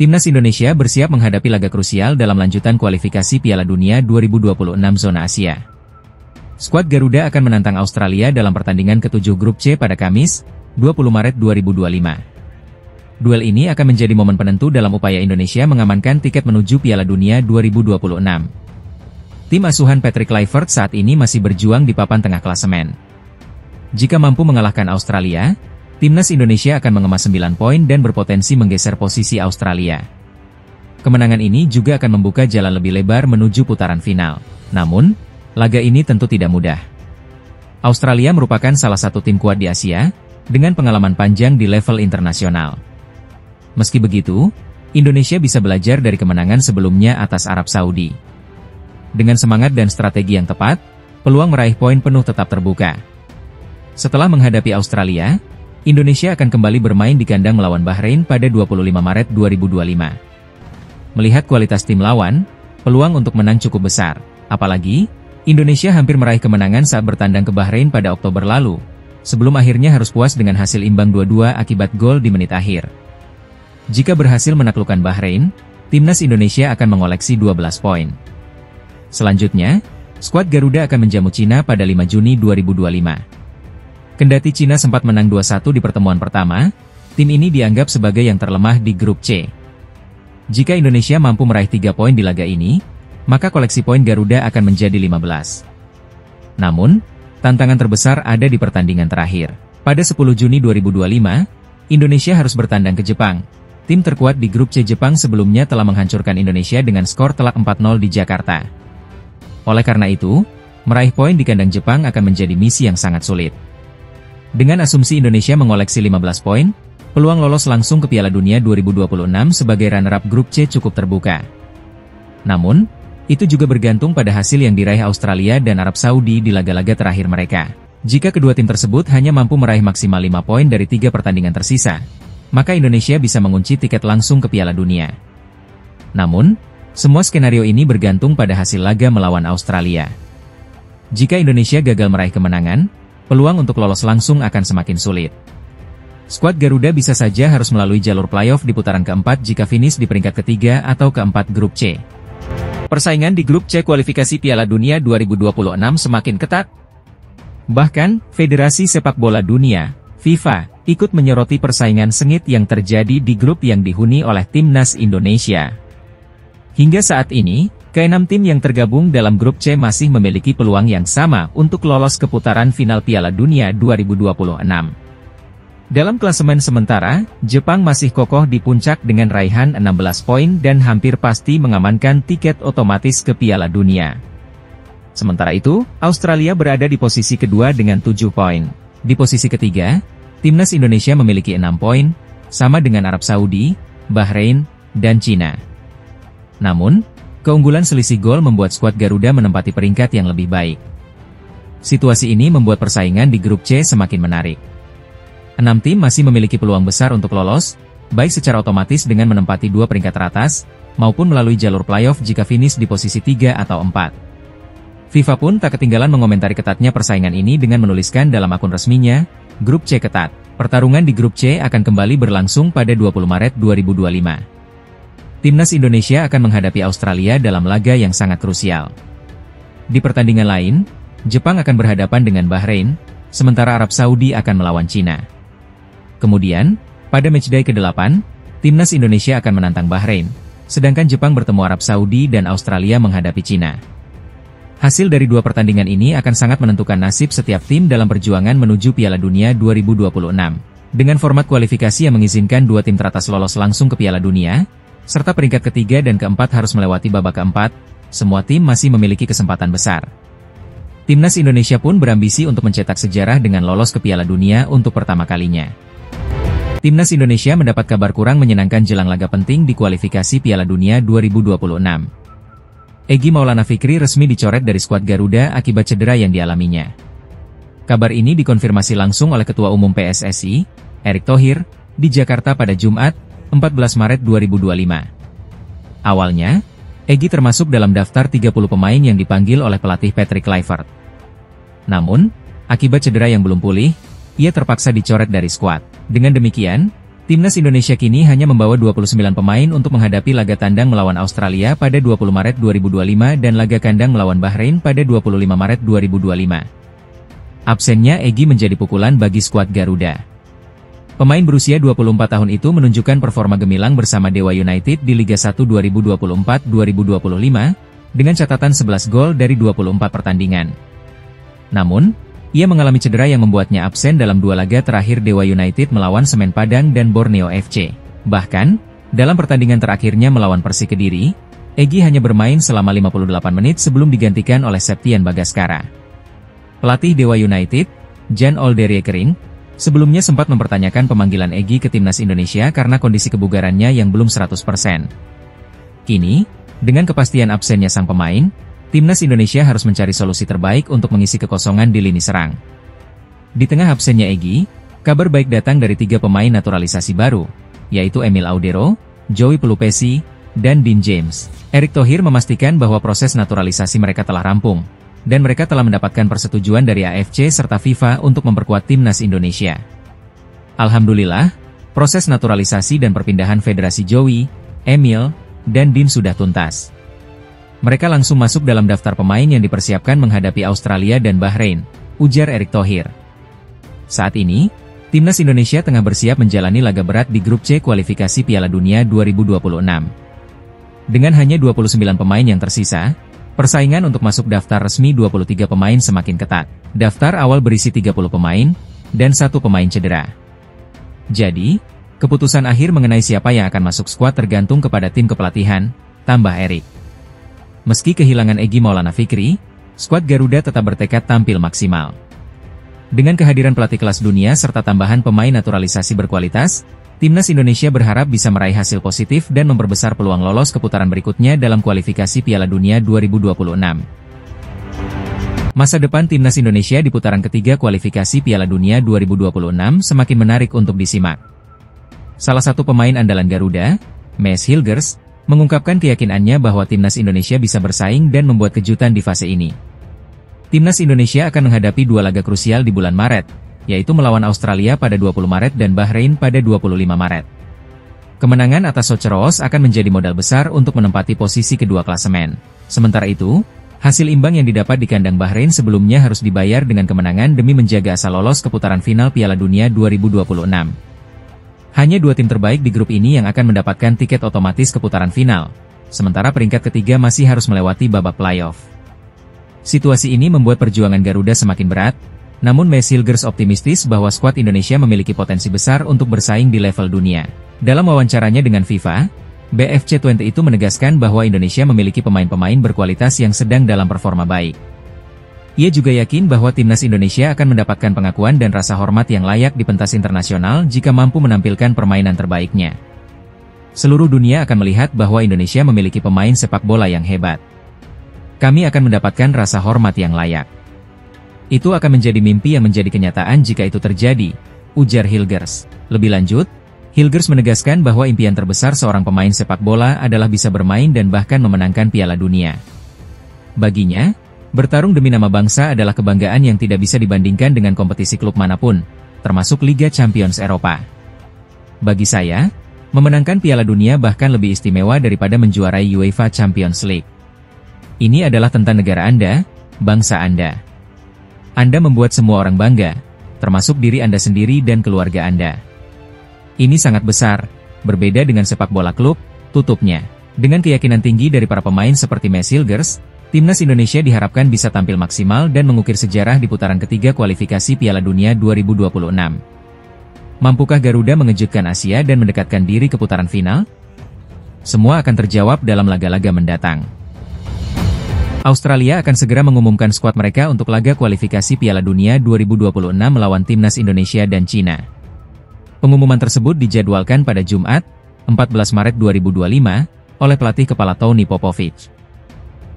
Timnas Indonesia bersiap menghadapi laga krusial dalam lanjutan kualifikasi Piala Dunia 2026 zona Asia. Skuad Garuda akan menantang Australia dalam pertandingan ke-7 Grup C pada Kamis, 20 Maret 2025. Duel ini akan menjadi momen penentu dalam upaya Indonesia mengamankan tiket menuju Piala Dunia 2026. Tim asuhan Patrick Kluivert saat ini masih berjuang di papan tengah klasemen. Jika mampu mengalahkan Australia, Timnas Indonesia akan mengemas 9 poin dan berpotensi menggeser posisi Australia. Kemenangan ini juga akan membuka jalan lebih lebar menuju putaran final. Namun, laga ini tentu tidak mudah. Australia merupakan salah satu tim kuat di Asia, dengan pengalaman panjang di level internasional. Meski begitu, Indonesia bisa belajar dari kemenangan sebelumnya atas Arab Saudi. Dengan semangat dan strategi yang tepat, peluang meraih poin penuh tetap terbuka. Setelah menghadapi Australia, Indonesia akan kembali bermain di kandang melawan Bahrain pada 25 Maret 2025. Melihat kualitas tim lawan, peluang untuk menang cukup besar. Apalagi, Indonesia hampir meraih kemenangan saat bertandang ke Bahrain pada Oktober lalu, sebelum akhirnya harus puas dengan hasil imbang 2-2 akibat gol di menit akhir. Jika berhasil menaklukkan Bahrain, Timnas Indonesia akan mengoleksi 12 poin. Selanjutnya, skuad Garuda akan menjamu Cina pada 5 Juni 2025. Kendati Cina sempat menang 2-1 di pertemuan pertama, tim ini dianggap sebagai yang terlemah di Grup C. Jika Indonesia mampu meraih 3 poin di laga ini, maka koleksi poin Garuda akan menjadi 15. Namun, tantangan terbesar ada di pertandingan terakhir. Pada 10 Juni 2025, Indonesia harus bertandang ke Jepang. Tim terkuat di Grup C Jepang sebelumnya telah menghancurkan Indonesia dengan skor telak 4-0 di Jakarta. Oleh karena itu, meraih poin di kandang Jepang akan menjadi misi yang sangat sulit. Dengan asumsi Indonesia mengoleksi 15 poin, peluang lolos langsung ke Piala Dunia 2026 sebagai runner-up Grup C cukup terbuka. Namun, itu juga bergantung pada hasil yang diraih Australia dan Arab Saudi di laga-laga terakhir mereka. Jika kedua tim tersebut hanya mampu meraih maksimal 5 poin dari 3 pertandingan tersisa, maka Indonesia bisa mengunci tiket langsung ke Piala Dunia. Namun, semua skenario ini bergantung pada hasil laga melawan Australia. Jika Indonesia gagal meraih kemenangan, peluang untuk lolos langsung akan semakin sulit. Skuad Garuda bisa saja harus melalui jalur playoff di putaran keempat jika finish di peringkat ketiga atau keempat Grup C. Persaingan di Grup C kualifikasi Piala Dunia 2026 semakin ketat. Bahkan, Federasi Sepak Bola Dunia, FIFA, ikut menyoroti persaingan sengit yang terjadi di grup yang dihuni oleh Timnas Indonesia. Hingga saat ini, ke-6 tim yang tergabung dalam Grup C masih memiliki peluang yang sama untuk lolos ke putaran final Piala Dunia 2026. Dalam klasemen sementara, Jepang masih kokoh di puncak dengan raihan 16 poin dan hampir pasti mengamankan tiket otomatis ke Piala Dunia. Sementara itu, Australia berada di posisi kedua dengan 7 poin. Di posisi ketiga, Timnas Indonesia memiliki 6 poin, sama dengan Arab Saudi, Bahrain, dan Cina. Namun, keunggulan selisih gol membuat skuad Garuda menempati peringkat yang lebih baik. Situasi ini membuat persaingan di Grup C semakin menarik. 6 tim masih memiliki peluang besar untuk lolos, baik secara otomatis dengan menempati 2 peringkat teratas, maupun melalui jalur playoff jika finish di posisi 3 atau 4. FIFA pun tak ketinggalan mengomentari ketatnya persaingan ini dengan menuliskan dalam akun resminya, Grup C ketat. Pertarungan di Grup C akan kembali berlangsung pada 20 Maret 2025. Timnas Indonesia akan menghadapi Australia dalam laga yang sangat krusial. Di pertandingan lain, Jepang akan berhadapan dengan Bahrain, sementara Arab Saudi akan melawan Cina. Kemudian, pada matchday ke-8, Timnas Indonesia akan menantang Bahrain, sedangkan Jepang bertemu Arab Saudi dan Australia menghadapi Cina. Hasil dari 2 pertandingan ini akan sangat menentukan nasib setiap tim dalam perjuangan menuju Piala Dunia 2026. Dengan format kualifikasi yang mengizinkan 2 tim teratas lolos langsung ke Piala Dunia, serta peringkat ketiga dan keempat harus melewati babak keempat, semua tim masih memiliki kesempatan besar. Timnas Indonesia pun berambisi untuk mencetak sejarah dengan lolos ke Piala Dunia untuk pertama kalinya. Timnas Indonesia mendapat kabar kurang menyenangkan jelang laga penting di kualifikasi Piala Dunia 2026. Egy Maulana Fikri resmi dicoret dari skuad Garuda akibat cedera yang dialaminya. Kabar ini dikonfirmasi langsung oleh Ketua Umum PSSI, Erick Thohir, di Jakarta pada Jumat, 14 Maret 2025. Awalnya, Egy termasuk dalam daftar 30 pemain yang dipanggil oleh pelatih Patrick Kluivert. Namun, akibat cedera yang belum pulih, ia terpaksa dicoret dari skuad. Dengan demikian, Timnas Indonesia kini hanya membawa 29 pemain untuk menghadapi laga tandang melawan Australia pada 20 Maret 2025 dan laga kandang melawan Bahrain pada 25 Maret 2025. Absennya Egy menjadi pukulan bagi skuad Garuda. Pemain berusia 24 tahun itu menunjukkan performa gemilang bersama Dewa United di Liga 1 2024-2025, dengan catatan 11 gol dari 24 pertandingan. Namun, ia mengalami cedera yang membuatnya absen dalam 2 laga terakhir Dewa United melawan Semen Padang dan Borneo FC. Bahkan, dalam pertandingan terakhirnya melawan Persik Kediri, Egy hanya bermain selama 58 menit sebelum digantikan oleh Septian Bagaskara. Pelatih Dewa United, Jan Olderekering, sebelumnya sempat mempertanyakan pemanggilan Egy ke Timnas Indonesia karena kondisi kebugarannya yang belum 100%. Kini, dengan kepastian absennya sang pemain, Timnas Indonesia harus mencari solusi terbaik untuk mengisi kekosongan di lini serang. Di tengah absennya Egy, kabar baik datang dari 3 pemain naturalisasi baru, yaitu Emil Audero, Joey Pelupesi, dan Dean James. Erick Thohir memastikan bahwa proses naturalisasi mereka telah rampung, dan mereka telah mendapatkan persetujuan dari AFC serta FIFA untuk memperkuat Timnas Indonesia. Alhamdulillah, proses naturalisasi dan perpindahan Federasi Joey, Emil, dan Dean sudah tuntas. Mereka langsung masuk dalam daftar pemain yang dipersiapkan menghadapi Australia dan Bahrain, ujar Erick Thohir. Saat ini, Timnas Indonesia tengah bersiap menjalani laga berat di grup C kualifikasi Piala Dunia 2026. Dengan hanya 29 pemain yang tersisa, persaingan untuk masuk daftar resmi 23 pemain semakin ketat. Daftar awal berisi 30 pemain, dan 1 pemain cedera. Jadi, keputusan akhir mengenai siapa yang akan masuk skuad tergantung kepada tim kepelatihan, tambah Erick. Meski kehilangan Egy Maulana Fikri, skuad Garuda tetap bertekad tampil maksimal. Dengan kehadiran pelatih kelas dunia serta tambahan pemain naturalisasi berkualitas, Timnas Indonesia berharap bisa meraih hasil positif dan memperbesar peluang lolos ke putaran berikutnya dalam kualifikasi Piala Dunia 2026. Masa depan Timnas Indonesia di putaran ketiga kualifikasi Piala Dunia 2026 semakin menarik untuk disimak. Salah satu pemain andalan Garuda, Maes Hilgers, mengungkapkan keyakinannya bahwa Timnas Indonesia bisa bersaing dan membuat kejutan di fase ini. Timnas Indonesia akan menghadapi 2 laga krusial di bulan Maret, yaitu melawan Australia pada 20 Maret dan Bahrain pada 25 Maret. Kemenangan atas Soceroos akan menjadi modal besar untuk menempati posisi kedua klasemen. Sementara itu, hasil imbang yang didapat di kandang Bahrain sebelumnya harus dibayar dengan kemenangan demi menjaga asa lolos ke putaran final Piala Dunia 2026. Hanya 2 tim terbaik di grup ini yang akan mendapatkan tiket otomatis ke putaran final, sementara peringkat ketiga masih harus melewati babak playoff. Situasi ini membuat perjuangan Garuda semakin berat, namun Maes Hilgers optimistis bahwa skuad Indonesia memiliki potensi besar untuk bersaing di level dunia. Dalam wawancaranya dengan FIFA, BFC20 itu menegaskan bahwa Indonesia memiliki pemain-pemain berkualitas yang sedang dalam performa baik. Ia juga yakin bahwa Timnas Indonesia akan mendapatkan pengakuan dan rasa hormat yang layak di pentas internasional jika mampu menampilkan permainan terbaiknya. Seluruh dunia akan melihat bahwa Indonesia memiliki pemain sepak bola yang hebat. Kami akan mendapatkan rasa hormat yang layak. Itu akan menjadi mimpi yang menjadi kenyataan jika itu terjadi, ujar Hilgers. Lebih lanjut, Hilgers menegaskan bahwa impian terbesar seorang pemain sepak bola adalah bisa bermain dan bahkan memenangkan Piala Dunia. Baginya, bertarung demi nama bangsa adalah kebanggaan yang tidak bisa dibandingkan dengan kompetisi klub manapun, termasuk Liga Champions Eropa. Bagi saya, memenangkan Piala Dunia bahkan lebih istimewa daripada menjuarai UEFA Champions League. Ini adalah tentang negara Anda, bangsa Anda. Anda membuat semua orang bangga, termasuk diri Anda sendiri dan keluarga Anda. Ini sangat besar, berbeda dengan sepak bola klub, tutupnya. Dengan keyakinan tinggi dari para pemain seperti Maes Hilgers, Timnas Indonesia diharapkan bisa tampil maksimal dan mengukir sejarah di putaran ketiga kualifikasi Piala Dunia 2026. Mampukah Garuda mengejutkan Asia dan mendekatkan diri ke putaran final? Semua akan terjawab dalam laga-laga mendatang. Australia akan segera mengumumkan skuad mereka untuk laga kualifikasi Piala Dunia 2026 melawan Timnas Indonesia dan Cina. Pengumuman tersebut dijadwalkan pada Jumat, 14 Maret 2025, oleh pelatih kepala Tony Popovic.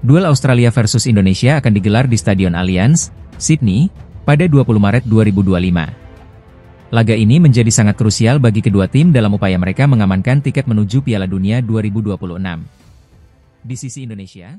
Duel Australia versus Indonesia akan digelar di Stadion Allianz, Sydney, pada 20 Maret 2025. Laga ini menjadi sangat krusial bagi kedua tim dalam upaya mereka mengamankan tiket menuju Piala Dunia 2026. Di sisi Indonesia,